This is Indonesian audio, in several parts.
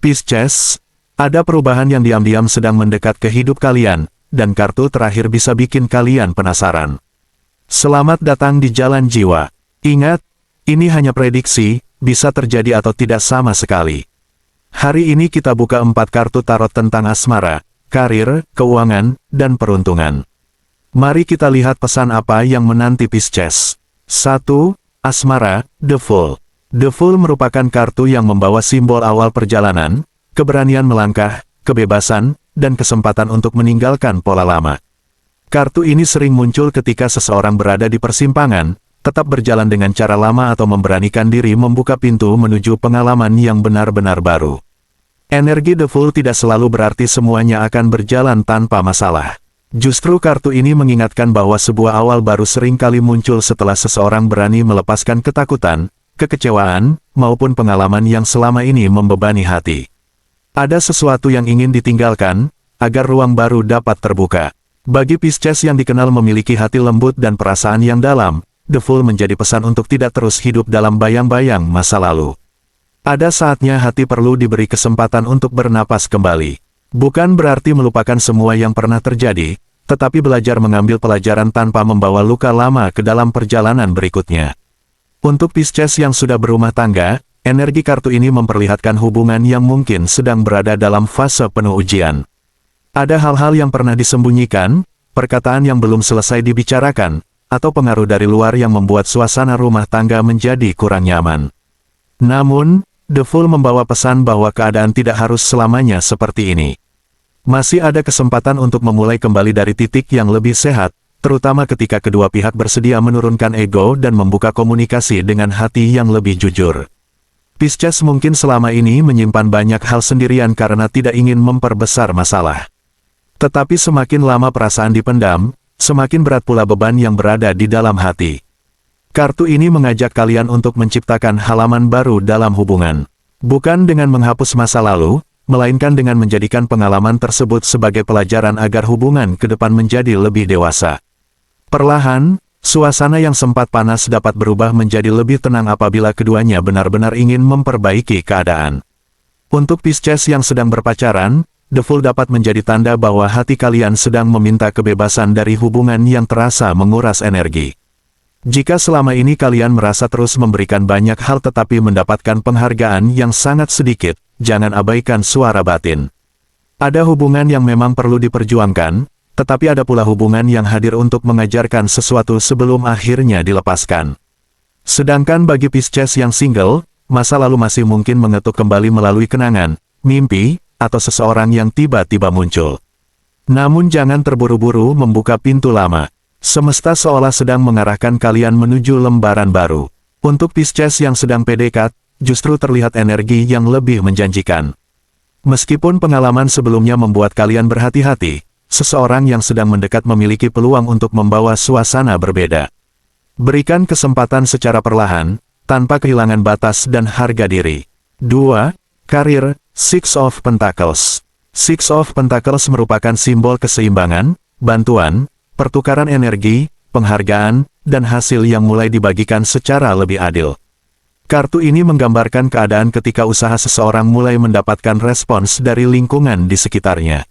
Pisces, ada perubahan yang diam-diam sedang mendekat ke hidup kalian, dan kartu terakhir bisa bikin kalian penasaran. Selamat datang di Jalan Jiwa. Ingat, ini hanya prediksi, bisa terjadi atau tidak sama sekali. Hari ini kita buka 4 kartu tarot tentang asmara, karir, keuangan, dan peruntungan. Mari kita lihat pesan apa yang menanti Pisces. 1. Asmara, The Fool. The Fool merupakan kartu yang membawa simbol awal perjalanan, keberanian melangkah, kebebasan, dan kesempatan untuk meninggalkan pola lama. Kartu ini sering muncul ketika seseorang berada di persimpangan, tetap berjalan dengan cara lama atau memberanikan diri membuka pintu menuju pengalaman yang benar-benar baru. Energi The Fool tidak selalu berarti semuanya akan berjalan tanpa masalah. Justru kartu ini mengingatkan bahwa sebuah awal baru seringkali muncul setelah seseorang berani melepaskan ketakutan, kekecewaan, maupun pengalaman yang selama ini membebani hati. Ada sesuatu yang ingin ditinggalkan, agar ruang baru dapat terbuka. Bagi Pisces yang dikenal memiliki hati lembut dan perasaan yang dalam, The Fool menjadi pesan untuk tidak terus hidup dalam bayang-bayang masa lalu. Ada saatnya hati perlu diberi kesempatan untuk bernapas kembali. Bukan berarti melupakan semua yang pernah terjadi, tetapi belajar mengambil pelajaran tanpa membawa luka lama ke dalam perjalanan berikutnya. Untuk Pisces yang sudah berumah tangga, energi kartu ini memperlihatkan hubungan yang mungkin sedang berada dalam fase penuh ujian. Ada hal-hal yang pernah disembunyikan, perkataan yang belum selesai dibicarakan, atau pengaruh dari luar yang membuat suasana rumah tangga menjadi kurang nyaman. Namun, The Fool membawa pesan bahwa keadaan tidak harus selamanya seperti ini. Masih ada kesempatan untuk memulai kembali dari titik yang lebih sehat, terutama ketika kedua pihak bersedia menurunkan ego dan membuka komunikasi dengan hati yang lebih jujur. Pisces mungkin selama ini menyimpan banyak hal sendirian karena tidak ingin memperbesar masalah. Tetapi semakin lama perasaan dipendam, semakin berat pula beban yang berada di dalam hati. Kartu ini mengajak kalian untuk menciptakan halaman baru dalam hubungan. Bukan dengan menghapus masa lalu, melainkan dengan menjadikan pengalaman tersebut sebagai pelajaran agar hubungan ke depan menjadi lebih dewasa. Perlahan, suasana yang sempat panas dapat berubah menjadi lebih tenang apabila keduanya benar-benar ingin memperbaiki keadaan. Untuk Pisces yang sedang berpacaran, The Fool dapat menjadi tanda bahwa hati kalian sedang meminta kebebasan dari hubungan yang terasa menguras energi. Jika selama ini kalian merasa terus memberikan banyak hal tetapi mendapatkan penghargaan yang sangat sedikit, jangan abaikan suara batin. Ada hubungan yang memang perlu diperjuangkan, tetapi ada pula hubungan yang hadir untuk mengajarkan sesuatu sebelum akhirnya dilepaskan. Sedangkan bagi Pisces yang single, masa lalu masih mungkin mengetuk kembali melalui kenangan, mimpi, atau seseorang yang tiba-tiba muncul. Namun jangan terburu-buru membuka pintu lama. Semesta seolah sedang mengarahkan kalian menuju lembaran baru. Untuk Pisces yang sedang PDKT, justru terlihat energi yang lebih menjanjikan. Meskipun pengalaman sebelumnya membuat kalian berhati-hati, seseorang yang sedang mendekat memiliki peluang untuk membawa suasana berbeda. Berikan kesempatan secara perlahan, tanpa kehilangan batas dan harga diri. 2. Karir, Six of Pentacles. Six of Pentacles merupakan simbol keseimbangan, bantuan, pertukaran energi, penghargaan, dan hasil yang mulai dibagikan secara lebih adil. Kartu ini menggambarkan keadaan ketika usaha seseorang mulai mendapatkan respons dari lingkungan di sekitarnya.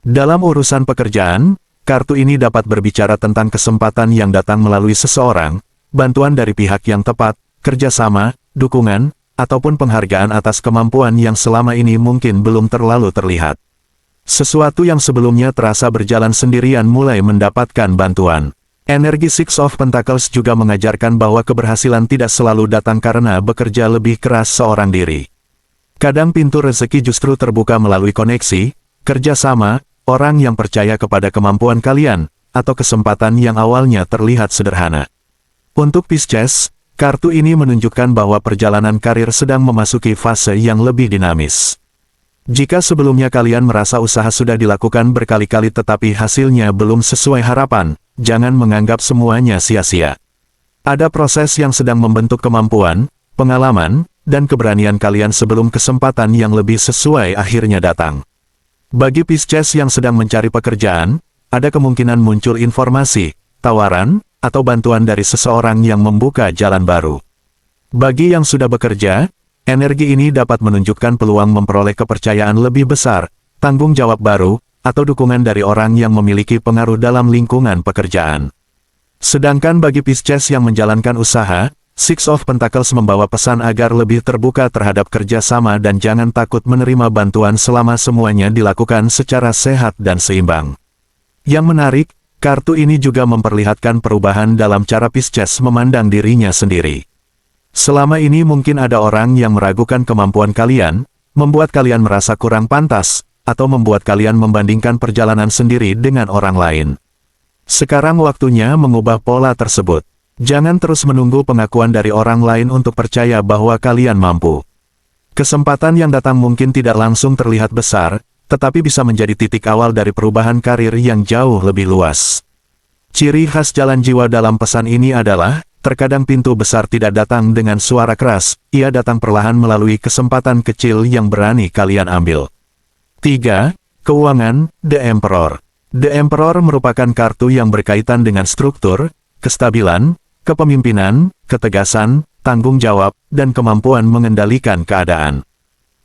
Dalam urusan pekerjaan, kartu ini dapat berbicara tentang kesempatan yang datang melalui seseorang, bantuan dari pihak yang tepat, kerjasama, dukungan, ataupun penghargaan atas kemampuan yang selama ini mungkin belum terlalu terlihat. Sesuatu yang sebelumnya terasa berjalan sendirian mulai mendapatkan bantuan. Energi Six of Pentacles juga mengajarkan bahwa keberhasilan tidak selalu datang karena bekerja lebih keras seorang diri. Kadang pintu rezeki justru terbuka melalui koneksi, kerjasama, orang yang percaya kepada kemampuan kalian, atau kesempatan yang awalnya terlihat sederhana. Untuk Pisces, kartu ini menunjukkan bahwa perjalanan karir sedang memasuki fase yang lebih dinamis. Jika sebelumnya kalian merasa usaha sudah dilakukan berkali-kali tetapi hasilnya belum sesuai harapan, jangan menganggap semuanya sia-sia. Ada proses yang sedang membentuk kemampuan, pengalaman, dan keberanian kalian sebelum kesempatan yang lebih sesuai akhirnya datang. Bagi Pisces yang sedang mencari pekerjaan, ada kemungkinan muncul informasi, tawaran, atau bantuan dari seseorang yang membuka jalan baru. Bagi yang sudah bekerja, energi ini dapat menunjukkan peluang memperoleh kepercayaan lebih besar, tanggung jawab baru, atau dukungan dari orang yang memiliki pengaruh dalam lingkungan pekerjaan. Sedangkan bagi Pisces yang menjalankan usaha, Six of Pentacles membawa pesan agar lebih terbuka terhadap kerjasama dan jangan takut menerima bantuan selama semuanya dilakukan secara sehat dan seimbang. Yang menarik, kartu ini juga memperlihatkan perubahan dalam cara Pisces memandang dirinya sendiri. Selama ini mungkin ada orang yang meragukan kemampuan kalian, membuat kalian merasa kurang pantas, atau membuat kalian membandingkan perjalanan sendiri dengan orang lain. Sekarang waktunya mengubah pola tersebut. Jangan terus menunggu pengakuan dari orang lain untuk percaya bahwa kalian mampu. Kesempatan yang datang mungkin tidak langsung terlihat besar, tetapi bisa menjadi titik awal dari perubahan karir yang jauh lebih luas. Ciri khas jalan jiwa dalam pesan ini adalah, terkadang pintu besar tidak datang dengan suara keras, ia datang perlahan melalui kesempatan kecil yang berani kalian ambil. 3. Keuangan, The Emperor. The Emperor merupakan kartu yang berkaitan dengan struktur, kestabilan, kepemimpinan, ketegasan, tanggung jawab, dan kemampuan mengendalikan keadaan.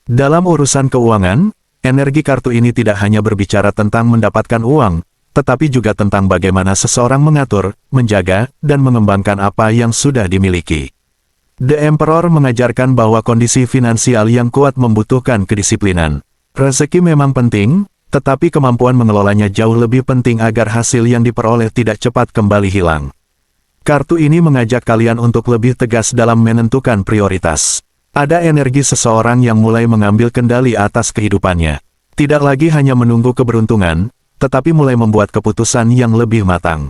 Dalam urusan keuangan, energi kartu ini tidak hanya berbicara tentang mendapatkan uang, tetapi juga tentang bagaimana seseorang mengatur, menjaga, dan mengembangkan apa yang sudah dimiliki. The Emperor mengajarkan bahwa kondisi finansial yang kuat membutuhkan kedisiplinan. Rezeki memang penting, tetapi kemampuan mengelolanya jauh lebih penting agar hasil yang diperoleh tidak cepat kembali hilang. Kartu ini mengajak kalian untuk lebih tegas dalam menentukan prioritas. Ada energi seseorang yang mulai mengambil kendali atas kehidupannya. Tidak lagi hanya menunggu keberuntungan, tetapi mulai membuat keputusan yang lebih matang.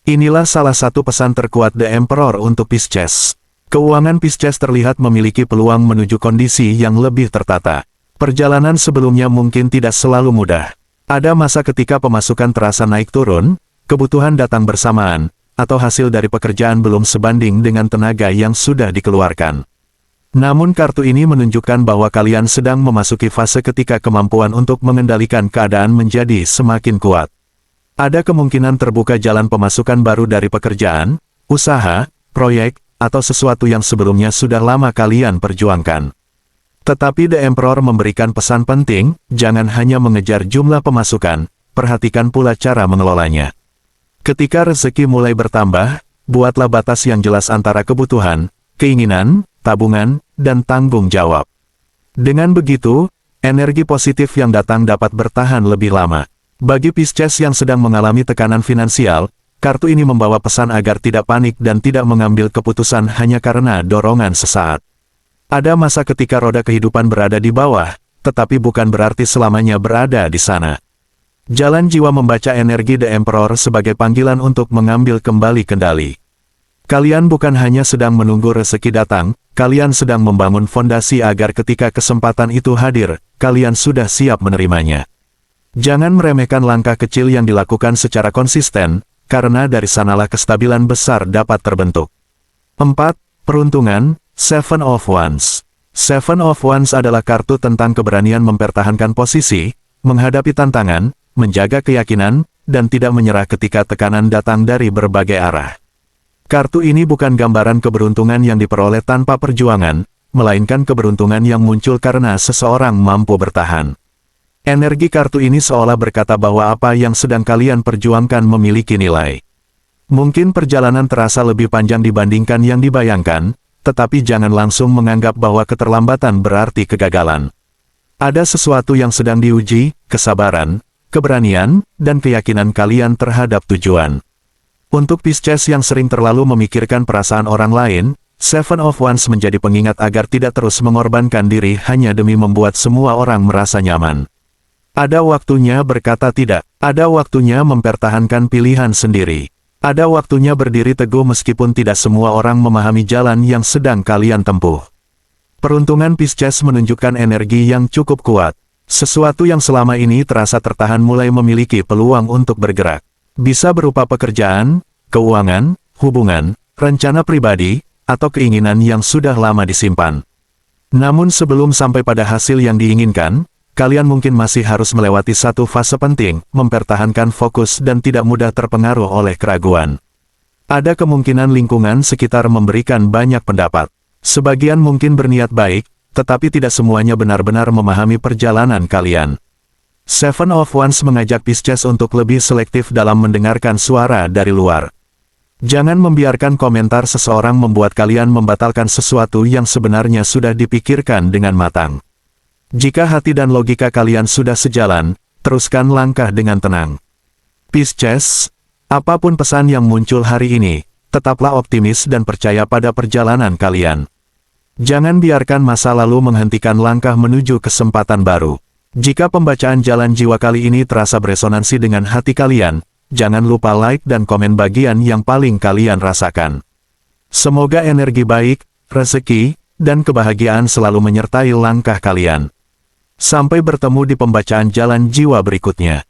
Inilah salah satu pesan terkuat The Emperor untuk Pisces. Keuangan Pisces terlihat memiliki peluang menuju kondisi yang lebih tertata. Perjalanan sebelumnya mungkin tidak selalu mudah. Ada masa ketika pemasukan terasa naik turun, kebutuhan datang bersamaan, atau hasil dari pekerjaan belum sebanding dengan tenaga yang sudah dikeluarkan. Namun kartu ini menunjukkan bahwa kalian sedang memasuki fase ketika kemampuan untuk mengendalikan keadaan menjadi semakin kuat. Ada kemungkinan terbuka jalan pemasukan baru dari pekerjaan, usaha, proyek, atau sesuatu yang sebelumnya sudah lama kalian perjuangkan. Tetapi The Emperor memberikan pesan penting, jangan hanya mengejar jumlah pemasukan, perhatikan pula cara mengelolanya. Ketika rezeki mulai bertambah, buatlah batas yang jelas antara kebutuhan, keinginan, tabungan, dan tanggung jawab. Dengan begitu, energi positif yang datang dapat bertahan lebih lama. Bagi Pisces yang sedang mengalami tekanan finansial, kartu ini membawa pesan agar tidak panik dan tidak mengambil keputusan hanya karena dorongan sesaat. Ada masa ketika roda kehidupan berada di bawah, tetapi bukan berarti selamanya berada di sana. Jalan jiwa membaca energi The Emperor sebagai panggilan untuk mengambil kembali kendali. Kalian bukan hanya sedang menunggu rezeki datang, kalian sedang membangun fondasi agar ketika kesempatan itu hadir, kalian sudah siap menerimanya. Jangan meremehkan langkah kecil yang dilakukan secara konsisten, karena dari sanalah kestabilan besar dapat terbentuk. 4. Peruntungan, Seven of Wands. Seven of Wands adalah kartu tentang keberanian mempertahankan posisi, menghadapi tantangan, menjaga keyakinan, dan tidak menyerah ketika tekanan datang dari berbagai arah. Kartu ini bukan gambaran keberuntungan yang diperoleh tanpa perjuangan, melainkan keberuntungan yang muncul karena seseorang mampu bertahan. Energi kartu ini seolah berkata bahwa apa yang sedang kalian perjuangkan memiliki nilai. Mungkin perjalanan terasa lebih panjang dibandingkan yang dibayangkan, tetapi jangan langsung menganggap bahwa keterlambatan berarti kegagalan. Ada sesuatu yang sedang diuji, kesabaran, keberanian, dan keyakinan kalian terhadap tujuan. Untuk Pisces yang sering terlalu memikirkan perasaan orang lain, Seven of Wands menjadi pengingat agar tidak terus mengorbankan diri hanya demi membuat semua orang merasa nyaman. Ada waktunya berkata tidak, ada waktunya mempertahankan pilihan sendiri. Ada waktunya berdiri teguh meskipun tidak semua orang memahami jalan yang sedang kalian tempuh. Peruntungan Pisces menunjukkan energi yang cukup kuat. Sesuatu yang selama ini terasa tertahan mulai memiliki peluang untuk bergerak. Bisa berupa pekerjaan, keuangan, hubungan, rencana pribadi, atau keinginan yang sudah lama disimpan. Namun sebelum sampai pada hasil yang diinginkan, kalian mungkin masih harus melewati satu fase penting, mempertahankan fokus dan tidak mudah terpengaruh oleh keraguan. Ada kemungkinan lingkungan sekitar memberikan banyak pendapat. Sebagian mungkin berniat baik, tetapi tidak semuanya benar-benar memahami perjalanan kalian. Seven of Wands mengajak Pisces untuk lebih selektif dalam mendengarkan suara dari luar. Jangan membiarkan komentar seseorang membuat kalian membatalkan sesuatu yang sebenarnya sudah dipikirkan dengan matang. Jika hati dan logika kalian sudah sejalan, teruskan langkah dengan tenang. Pisces, apapun pesan yang muncul hari ini, tetaplah optimis dan percaya pada perjalanan kalian. Jangan biarkan masa lalu menghentikan langkah menuju kesempatan baru. Jika pembacaan jalan jiwa kali ini terasa beresonansi dengan hati kalian, jangan lupa like dan komen bagian yang paling kalian rasakan. Semoga energi baik, rezeki, dan kebahagiaan selalu menyertai langkah kalian. Sampai bertemu di pembacaan jalan jiwa berikutnya.